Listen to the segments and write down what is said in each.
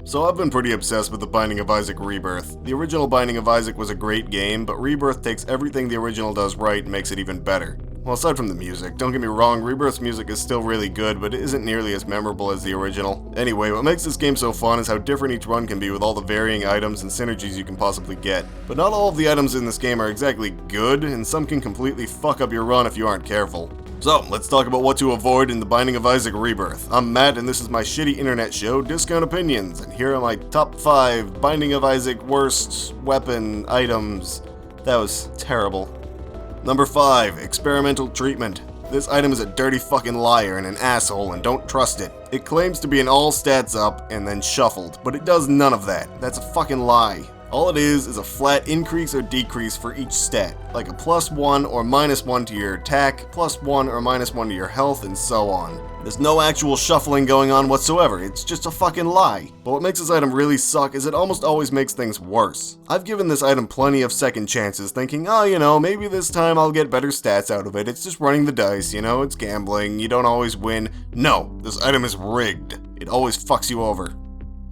So I've been pretty obsessed with The Binding of Isaac Rebirth. The original Binding of Isaac was a great game, but Rebirth takes everything the original does right and makes it even better. Well, aside from the music, don't get me wrong, Rebirth's music is still really good, but it isn't nearly as memorable as the original. Anyway, what makes this game so fun is how different each run can be with all the varying items and synergies you can possibly get. But not all of the items in this game are exactly good, and some can completely fuck up your run if you aren't careful. So, let's talk about what to avoid in The Binding of Isaac Rebirth. I'm Matt, and this is my shitty internet show, Discount Opinions, and here are my top 5 Binding of Isaac worst weapon items. That was terrible. Number 5, Experimental Treatment. This item is a dirty fucking liar and an asshole, and don't trust it. It claims to be an all stats up and then shuffled, but it does none of that. That's a fucking lie. All it is a flat increase or decrease for each stat, like a +1 or -1 to your attack, +1 or -1 to your health, and so on. There's no actual shuffling going on whatsoever, it's just a fucking lie. But what makes this item really suck is it almost always makes things worse. I've given this item plenty of second chances, thinking, oh, maybe this time I'll get better stats out of it, it's just running the dice, it's gambling, you don't always win. No, this item is rigged. It always fucks you over.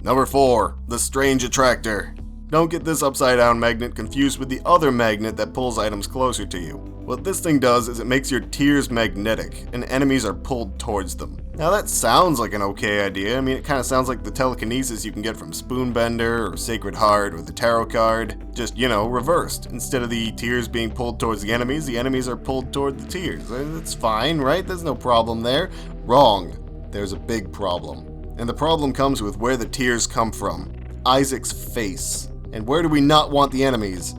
Number 4, the Strange Attractor. Don't get this upside down magnet confused with the other magnet that pulls items closer to you. What this thing does is it makes your tiers magnetic, and enemies are pulled towards them. Now that sounds like an okay idea. it kind of sounds like the telekinesis you can get from Spoonbender or Sacred Heart or the Tarot card. Just, reversed. Instead of the tiers being pulled towards the enemies are pulled toward the tiers. That's fine, right? There's no problem there. Wrong. There's a big problem. And the problem comes with where the tiers come from. Isaac's face. And where do we not want the enemies?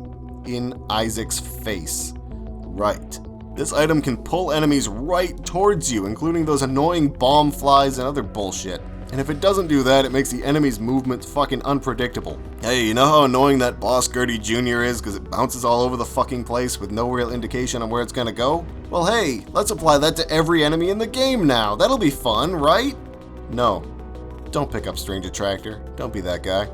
In Isaac's face. Right. This item can pull enemies right towards you, including those annoying bomb flies and other bullshit. And if it doesn't do that, it makes the enemy's movements fucking unpredictable. Hey, you know how annoying that Boss Gertie Jr. is because it bounces all over the fucking place with no real indication on where it's gonna go? Well hey, let's apply that to every enemy in the game now. That'll be fun, right? No. Don't pick up Strange Attractor. Don't be that guy.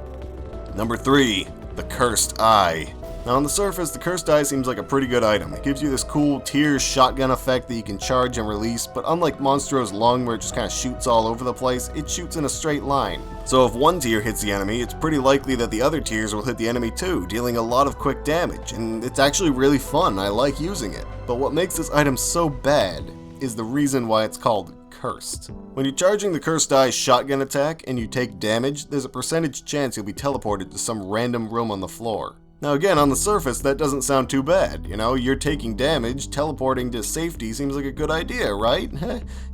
Number 3, the Cursed Eye. Now on the surface, the Cursed Eye seems like a pretty good item. It gives you this cool tier shotgun effect that you can charge and release, but unlike Monstro's Lung where it just kind of shoots all over the place, it shoots in a straight line. So if one tier hits the enemy, it's pretty likely that the other tiers will hit the enemy too, dealing a lot of quick damage, and it's actually really fun. I like using it. But what makes this item so bad is the reason why it's called Cursed. When you're charging the Cursed Eye shotgun attack and you take damage, there's a percentage chance you'll be teleported to some random room on the floor. Now again, on the surface, that doesn't sound too bad. You're taking damage, teleporting to safety seems like a good idea, right?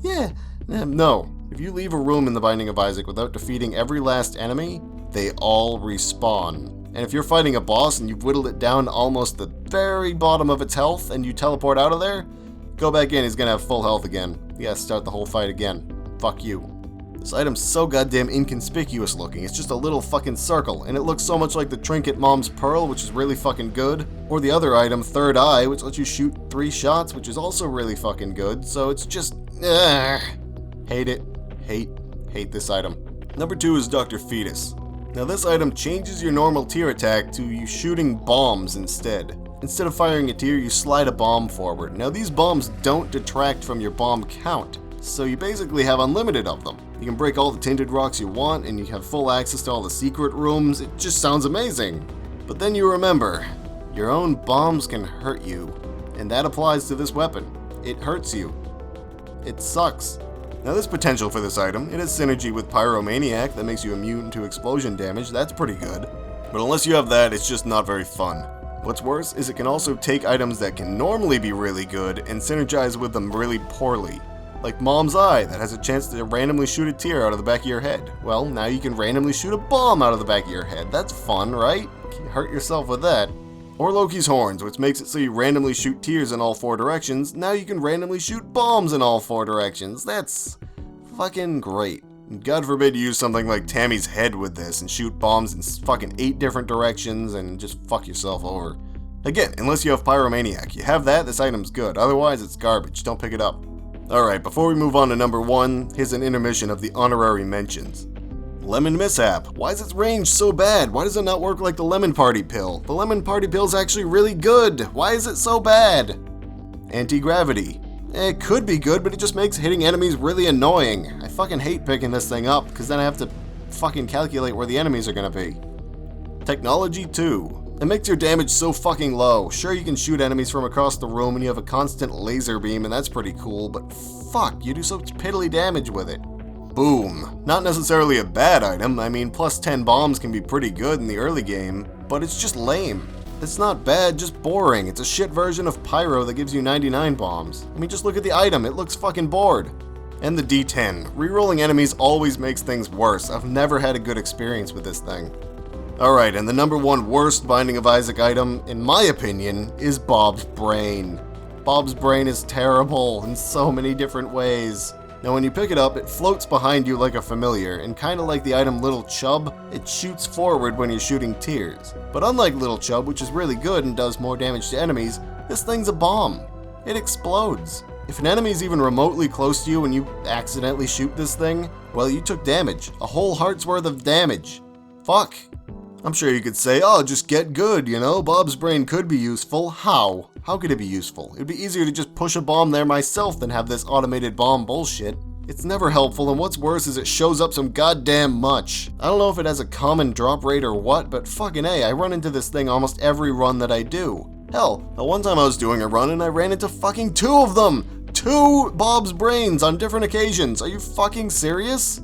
Yeah. No. If you leave a room in The Binding of Isaac without defeating every last enemy, they all respawn. And if you're fighting a boss and you've whittled it down to almost the very bottom of its health and you teleport out of there, go back in, he's gonna have full health again. You gotta start the whole fight again. Fuck you. This item's so goddamn inconspicuous looking. It's just a little fucking circle, and it looks so much like the trinket Mom's Pearl, which is really fucking good. Or the other item, Third Eye, which lets you shoot 3 shots, which is also really fucking good. So it's just, hate it. Hate this item. Number 2 is Dr. Fetus. Now this item changes your normal tier attack to you shooting bombs instead. Instead of firing a tier, you slide a bomb forward. Now these bombs don't detract from your bomb count, so you basically have unlimited of them. You can break all the tinted rocks you want, and you have full access to all the secret rooms. It just sounds amazing. But then you remember, your own bombs can hurt you, and that applies to this weapon. It hurts you. It sucks. Now there's potential for this item. It has synergy with Pyromaniac that makes you immune to explosion damage. That's pretty good. But unless you have that, it's just not very fun. What's worse is it can also take items that can normally be really good and synergize with them really poorly. Like Mom's Eye, that has a chance to randomly shoot a tier out of the back of your head. Well, now you can randomly shoot a bomb out of the back of your head. That's fun, right? You can hurt yourself with that. Or Loki's Horns, which makes it so you randomly shoot tiers in all 4 directions. Now you can randomly shoot bombs in all 4 directions. That's fucking great. God forbid you use something like Tammy's head with this and shoot bombs in fucking 8 different directions and just fuck yourself over. Again, unless you have Pyromaniac. You have that, this item's good. Otherwise, it's garbage. Don't pick it up. Alright, before we move on to number 1, here's an intermission of the Honorary Mentions. Lemon Mishap. Why is its range so bad? Why does it not work like the Lemon Party Pill? The Lemon Party Pill's actually really good. Why is it so bad? Anti-Gravity. It could be good, but it just makes hitting enemies really annoying. I fucking hate picking this thing up, because then I have to fucking calculate where the enemies are gonna be. Technology 2. It makes your damage so fucking low. Sure, you can shoot enemies from across the room and you have a constant laser beam and that's pretty cool, but fuck, you do such piddly damage with it. Boom. Not necessarily a bad item, I mean plus 10 bombs can be pretty good in the early game, but it's just lame. It's not bad, just boring. It's a shit version of Pyro that gives you 99 bombs. I mean, just look at the item, it looks fucking bored. And the D10. Rerolling enemies always makes things worse. I've never had a good experience with this thing. Alright, and the number one worst Binding of Isaac item, in my opinion, is Bob's Brain. Bob's Brain is terrible in so many different ways. Now when you pick it up, it floats behind you like a familiar, and kinda like the item Little Chub, it shoots forward when you're shooting tears. But unlike Little Chub, which is really good and does more damage to enemies, this thing's a bomb. It explodes. If an enemy is even remotely close to you and you accidentally shoot this thing, well, you took damage. A whole heart's worth of damage. Fuck. I'm sure you could say, oh, just get good, you know, Bob's Brain could be useful. How? How could it be useful? It'd be easier to just push a bomb there myself than have this automated bomb bullshit. It's never helpful, and what's worse is it shows up some goddamn much. I don't know if it has a common drop rate or what, but fucking A, I run into this thing almost every run that I do. Hell, the one time I was doing a run and I ran into fucking 2 of them! 2 Bob's Brains on different occasions. Are you fucking serious?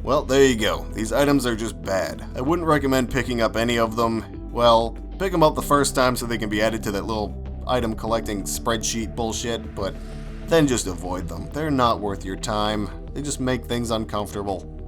Well, there you go. These items are just bad. I wouldn't recommend picking up any of them. Well, pick them up the first time so they can be added to that little item collecting spreadsheet bullshit, but then just avoid them. They're not worth your time. They just make things uncomfortable.